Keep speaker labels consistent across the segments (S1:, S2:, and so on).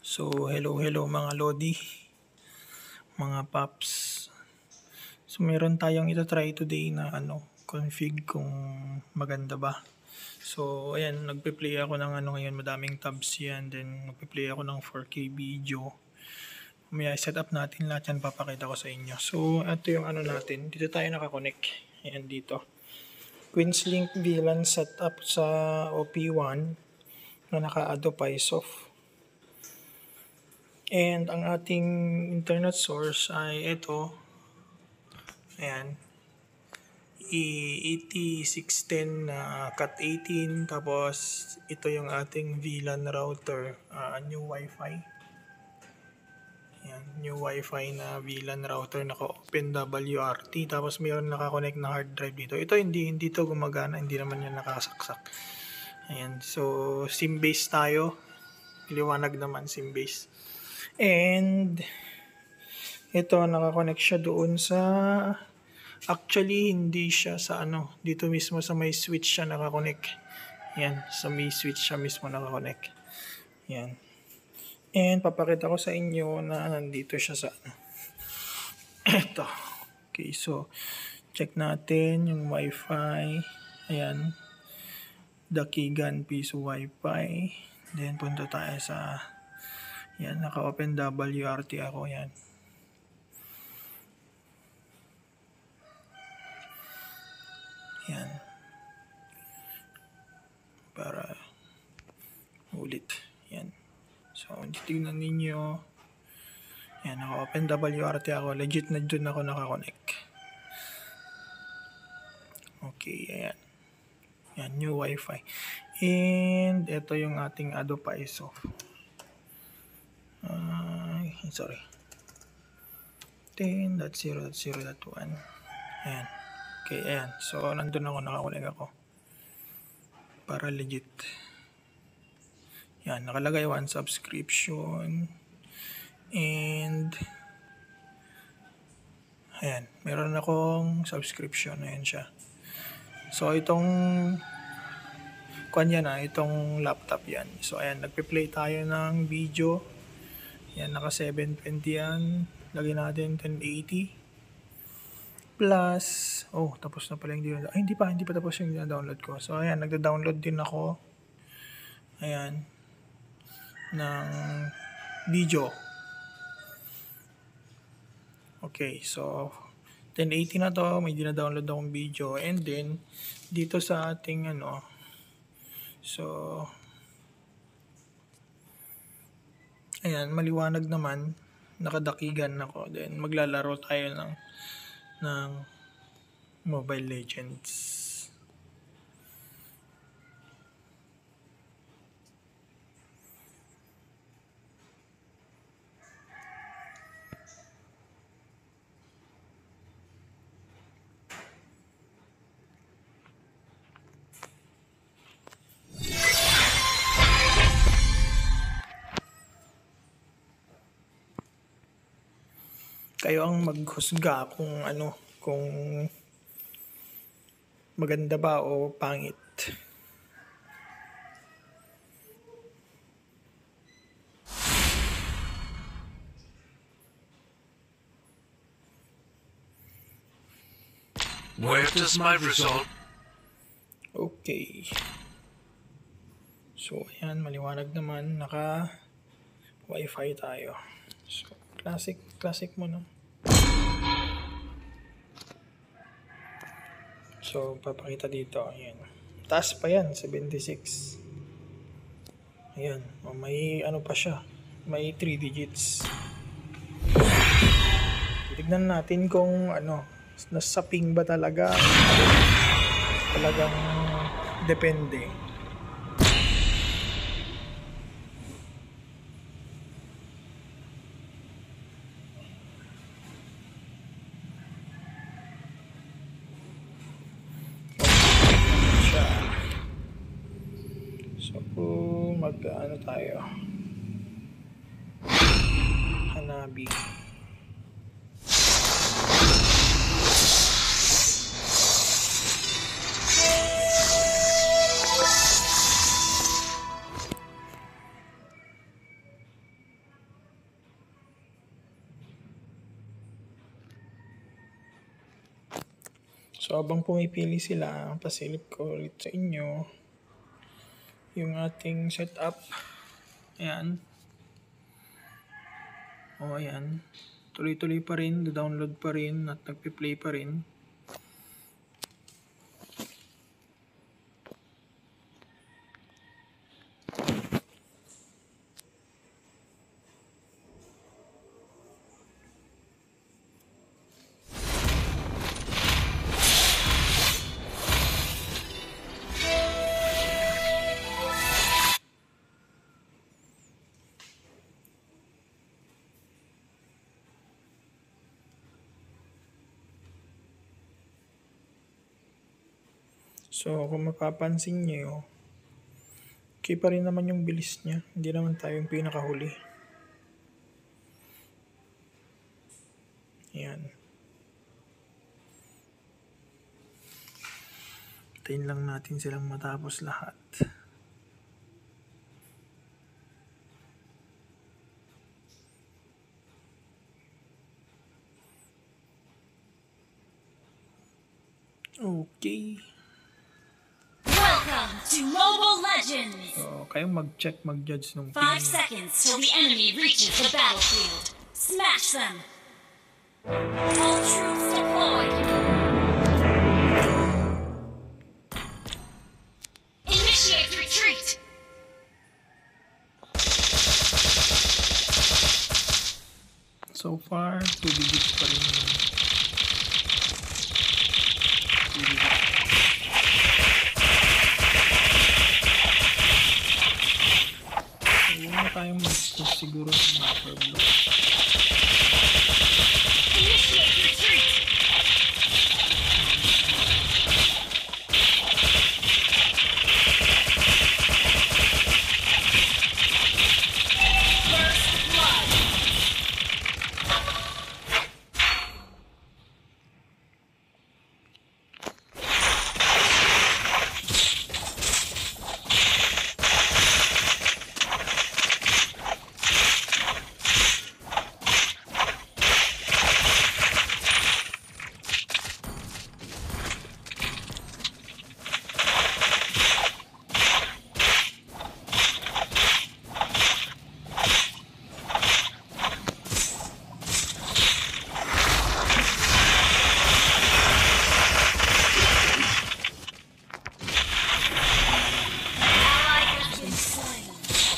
S1: So, hello mga Lodi, mga Paps. So, meron tayong ito-try today na config kung maganda ba. So, ayan, nagpe-play ako ng ngayon, madaming tabs yan. Then, nagpe-play ako ng 4K video. May set up natin lahat yan, papakita ko sa inyo. So, ito yung natin. Dito tayo nakakonect. Ayan, dito. Queenslink VLAN setup sa OP1 na naka-Ado Pysoft. And ang ating internet source ay ito. Ayan. ET610 na Cat18. Tapos ito yung ating VLAN router. New Wi-Fi. Ayan. New Wi-Fi na VLAN router. Naka-open WRT. Tapos mayroon nakakonect na hard drive dito. Ito hindi to gumagana. Hindi naman yan nakasaksak. Ayan. So SIM base tayo. Liwanag naman SIM base. And ito nakakonect siya doon sa, actually hindi siya sa dito mismo sa may switch siya nakakonect. Yan, sa may switch siya mismo nakakonect. Yan. And papakita ko sa inyo na nandito siya sa ito. Okay, so check natin yung Wi-Fi. Ayan. Dakigan piso Wi-Fi. Then punta tayo sa yan, naka-open WRT ako, yan. Yan. Para ulit. Yan. So, tignan ninyo. Yan, naka-open WRT ako. Legit na dun ako naka-connect. Okay, ayan. Yan, new Wi-Fi. And ito yung ating Ado Pysoft. Sorry. 10.0.0.1. Ayan. Okay, ayan. So, nandun ako, nakakulig ako. Para legit. Ayan, nakalagay 1 subscription. And ayan, meron akong subscription. Ayan siya. So, itong itong laptop yan. So, ayan, nagpe-play tayo ng video. Yan, naka 720 yan. Lagyan natin 1080. Plus, tapos na pala yung download. Ay, hindi pa tapos yung download ko. So, ayan, nagda-download din ako. Ayan. Ng video. Okay, so 1080 na to. May dina-download akong video. And then, dito sa ating so, ayan, maliwanag naman, nakadakigan ako. Then maglalaro tayo ng Mobile Legends. Kayo ang maghusga kung kung maganda ba o pangit.
S2: Where does my result?
S1: Okay. So, ayan, maliwanag naman, naka Wi-Fi tayo. So, classic mo na. So, papakita dito. Ayan. Taas pa yan, 76. Ayan. May pa siya. May 3 digits. Tignan natin kung nasa ping ba talaga. Talagang depende. So, tayo. Hanabi. So habang pumipili sila, pasilip ko ulit sa inyo yung ating setup. Ayan. O ayan. Tuloy-tuloy pa rin, download pa rin at nagpi-play pa rin. So, kung mapapansin nyo, okay pa rin naman yung bilis niya. Hindi naman tayo yung pinakahuli. Ayan. Hintayin lang natin silang matapos lahat. Okay.
S3: Welcome to Mobile Legends!
S1: So, kayong mag-check, mag-judge nung
S3: 5
S1: ping.
S3: seconds till the enemy reaches the battlefield. Smash them! All troops deployed! Initiate retreat!
S1: So far, 2 digits pa rin yung 2 digits. Huwag na tayong mag-push siguro sa upper block.
S3: Initiate retreat! First blood!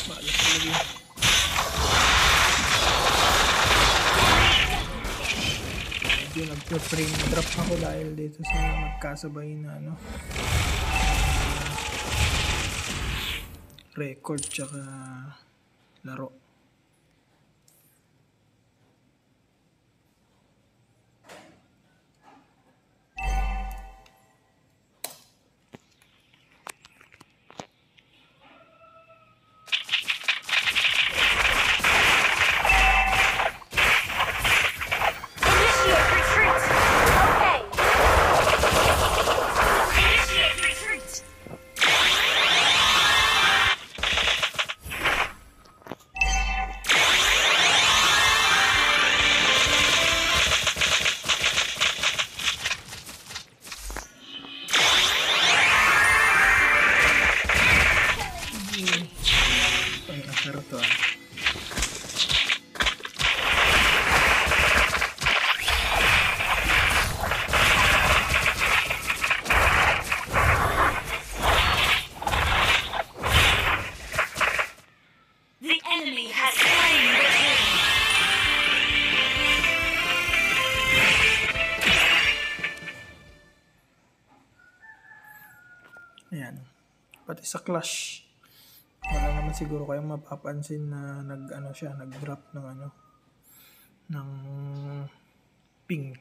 S1: Balas talaga. Medyo nagpa-frame drop ako dahil dito sa magkasabay na record tsaka laro.
S3: Initiate retreat! Okay! Initiate retreat!
S1: Ay, asar to ah.
S3: The enemy has slain the king!
S1: Ayan. Pati sa clash. Wala naman siguro kayong mapapansin na nag-drop ng ng ping.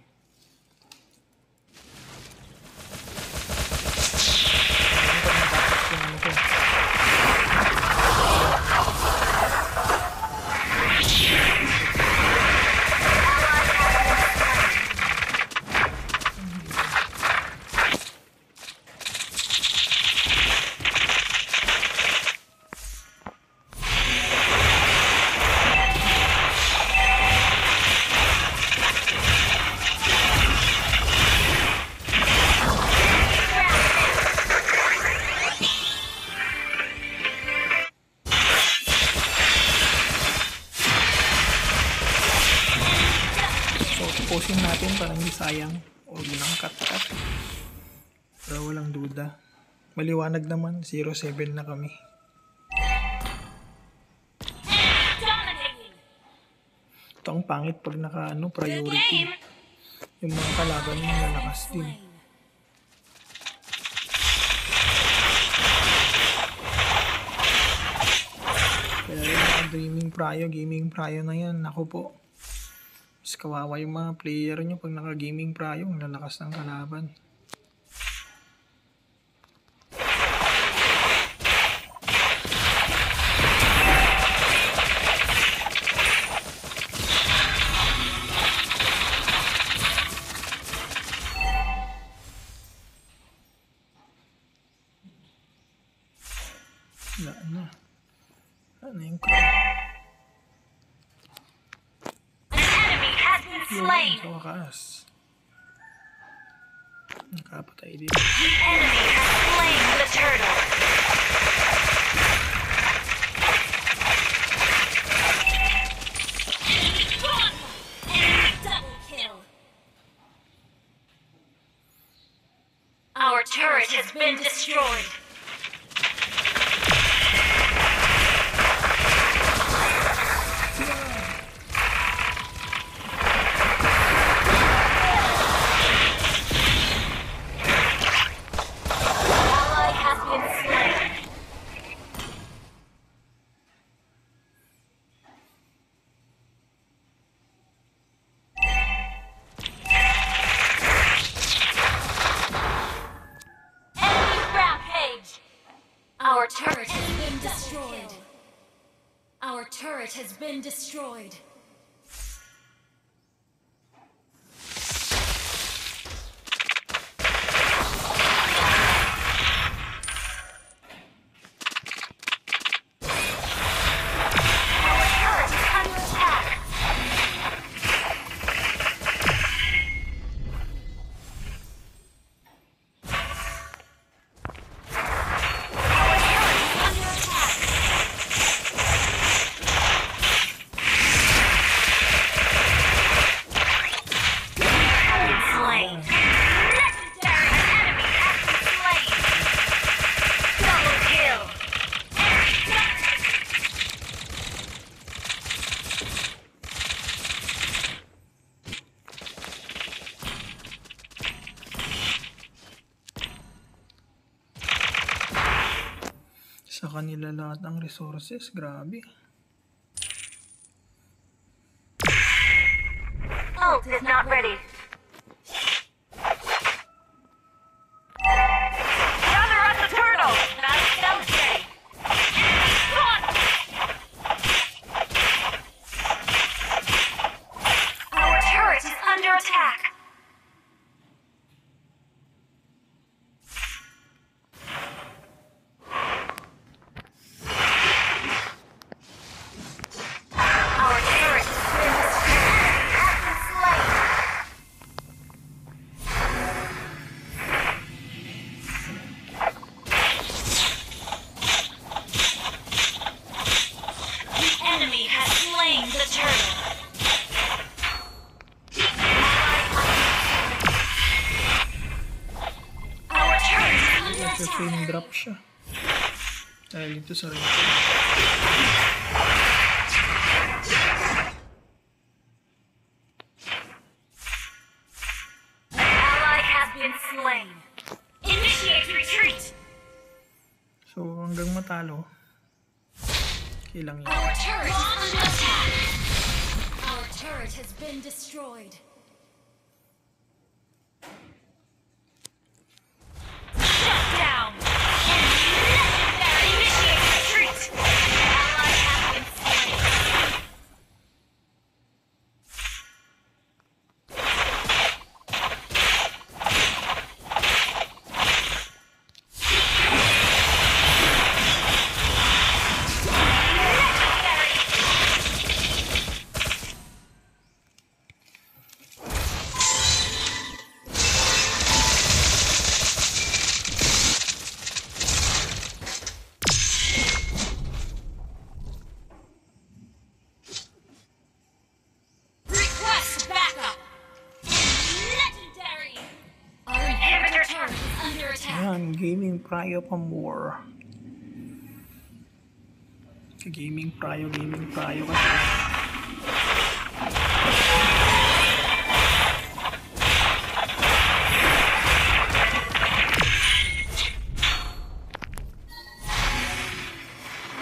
S1: tapusin natin para hindi sayang. Huwag lang cut-cut. Para walang duda. Maliwanag naman, 0-7 na kami.
S3: Dominating.
S1: Ito ang pangit pag priority. Yung mga kalaban mo lalakas din. Kaya yung mga gaming prayo na yan, ako po. Mas kawawa yung mga player nyo pag naka-gaming prayo, ang lalakas ng kalaban. Wala na. Wala na yung crowd.
S3: An enemy has been slain.
S1: Sa wakas. Nakapatay din.
S3: The enemy has slain the turtle. Enemy double kill. Our turret has been destroyed. Ally has been slain. Enemy rampage. Our turret has been destroyed. Our turret has been destroyed. Our turret is under attack. Our turret is under attack. Slain. Legendary enemy has been slain. Double kill.
S1: Sa kanila lahat ng resources, grabe.
S3: Ult is not ready. Gather at the turtle. Not stealthy. Our turret is under attack. Our turret has been slain. The enemy has slain the turtle. Our turret is under
S1: Kasi
S3: attack.
S1: frame drop siya. Dahil dito sa rin.
S3: An ally has been slain. Initiate retreat.
S1: So hanggang matalo, kailang yan.
S3: Our turret is under attack. Our turret has been destroyed. Shut down. Legendary. Initiate retreat. Ally has been slain.
S1: Pryo pa more. Gaming Pryo kasi.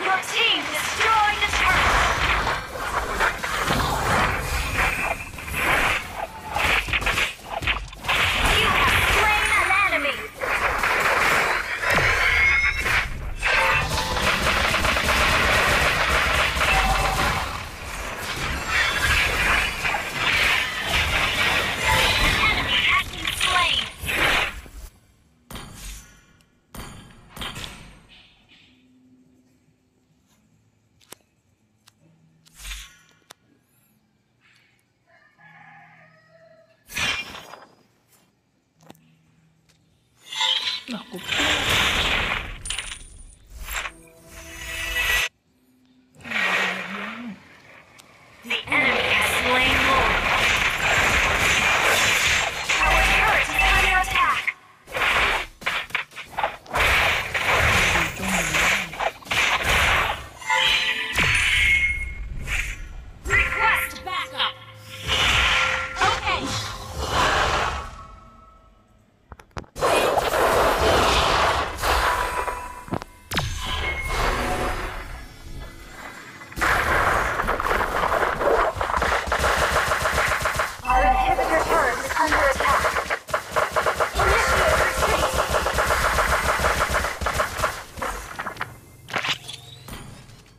S3: Your team destroyed the turret. You have slain an enemy. An enemy has been slain.
S1: Naku po.
S3: The enemy has slain more. Our turret is under attack. Request backup. Okay. Our inhibitor turret is under attack.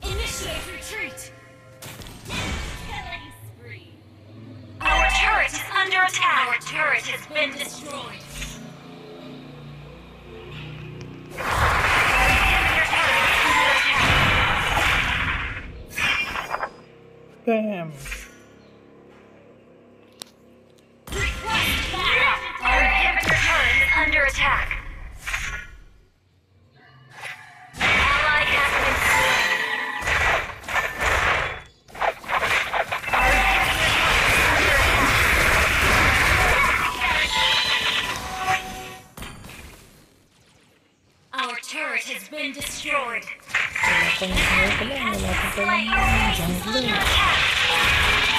S3: Initiate retreat. Killing spree. Our turret is under attack. Our turret has been destroyed. Our inhibitor turret is under attack.
S1: Bam.
S3: Request backup. Our inhibitor turret is under attack. An ally has been slain. Our inhibitor turret is under attack. Our turret has been destroyed.
S1: Wala pang jungle.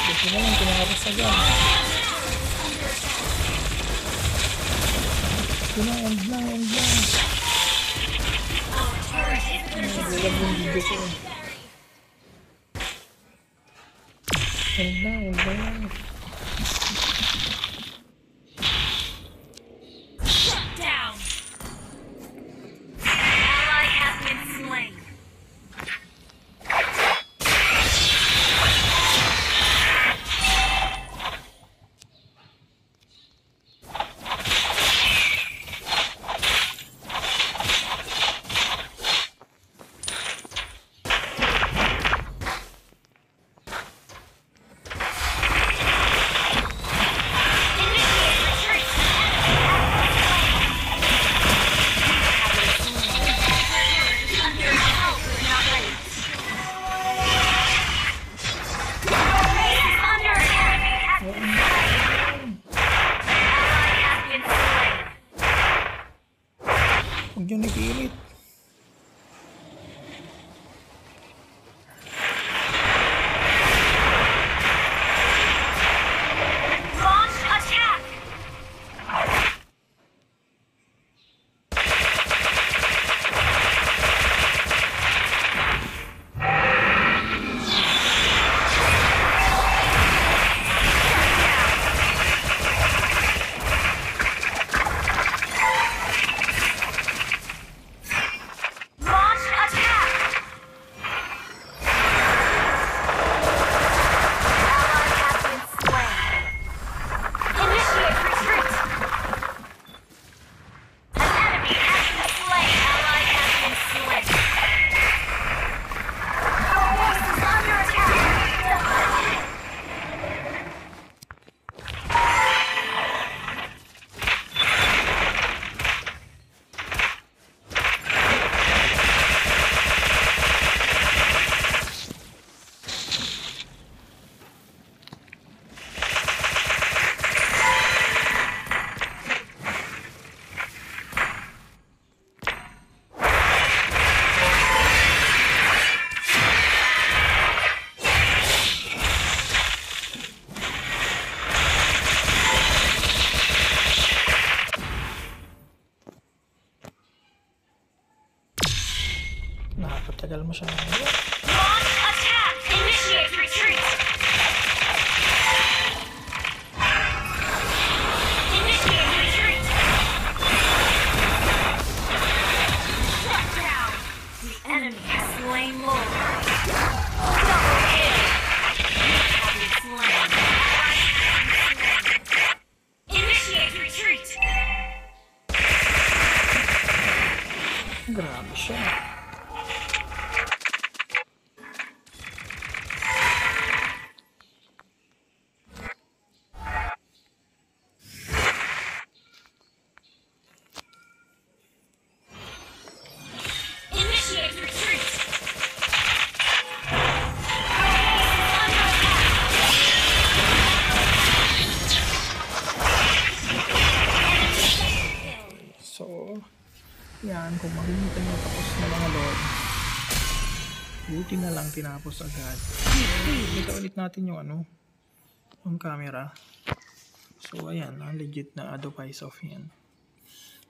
S1: Buti na lang pinakapas agad. End lang. Naglalab yung video ko. End lang.
S3: Shut down. An ally has been slain.
S1: masyado.
S3: Launch attack! Initiate retreat! Initiate retreat! Shut down! The enemy has slain Lord. Double kill! You have been slain. Initiate retreat!
S1: Grabe siya.
S3: Initiate retreat!
S1: So, yan, kung makikita nyo tapos na mga lord, buti na lang tinapos agad. Kita ulit natin yung ano, yung camera. So, ayan, legit na Adobe Isoft yan.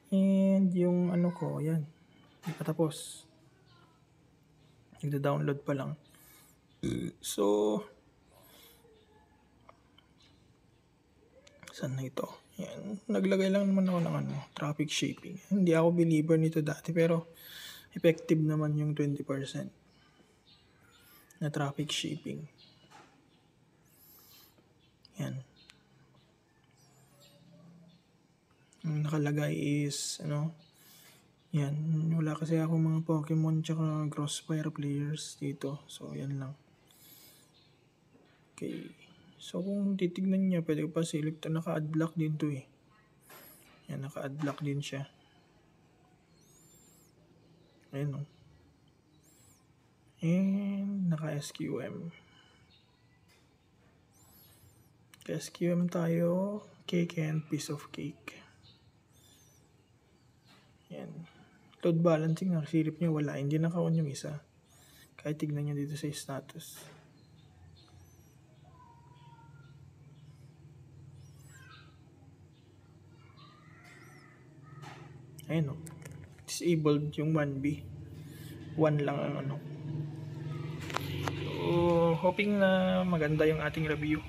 S1: And yung ano ko, yan, hindi pa tapos. Nagda-download pa lang. So, saan na ito? Yan. Naglagay lang naman ako ng ano, traffic shaping. Hindi ako believer nito dati pero effective naman yung 20% na traffic shaping. Yan. Ang nakalagay is ano, yan. Wala kasi ako mga Pokemon tsaka Crossfire players dito. So, yan lang. Okay. So, kung titignan niya, pwede pa select. Naka-add block din to eh. Yan, naka-add block din siya. Ayan o. And, naka-SQM. Ka-SQM tayo. Cake and piece of cake. Yan. Load balancing, nakasilip niya, wala. Hindi naka-on yung isa. Kahit tignan niya dito sa status. Ayun o. Disabled yung 1B. 1 lang ang ano. So, hoping na maganda yung ating review.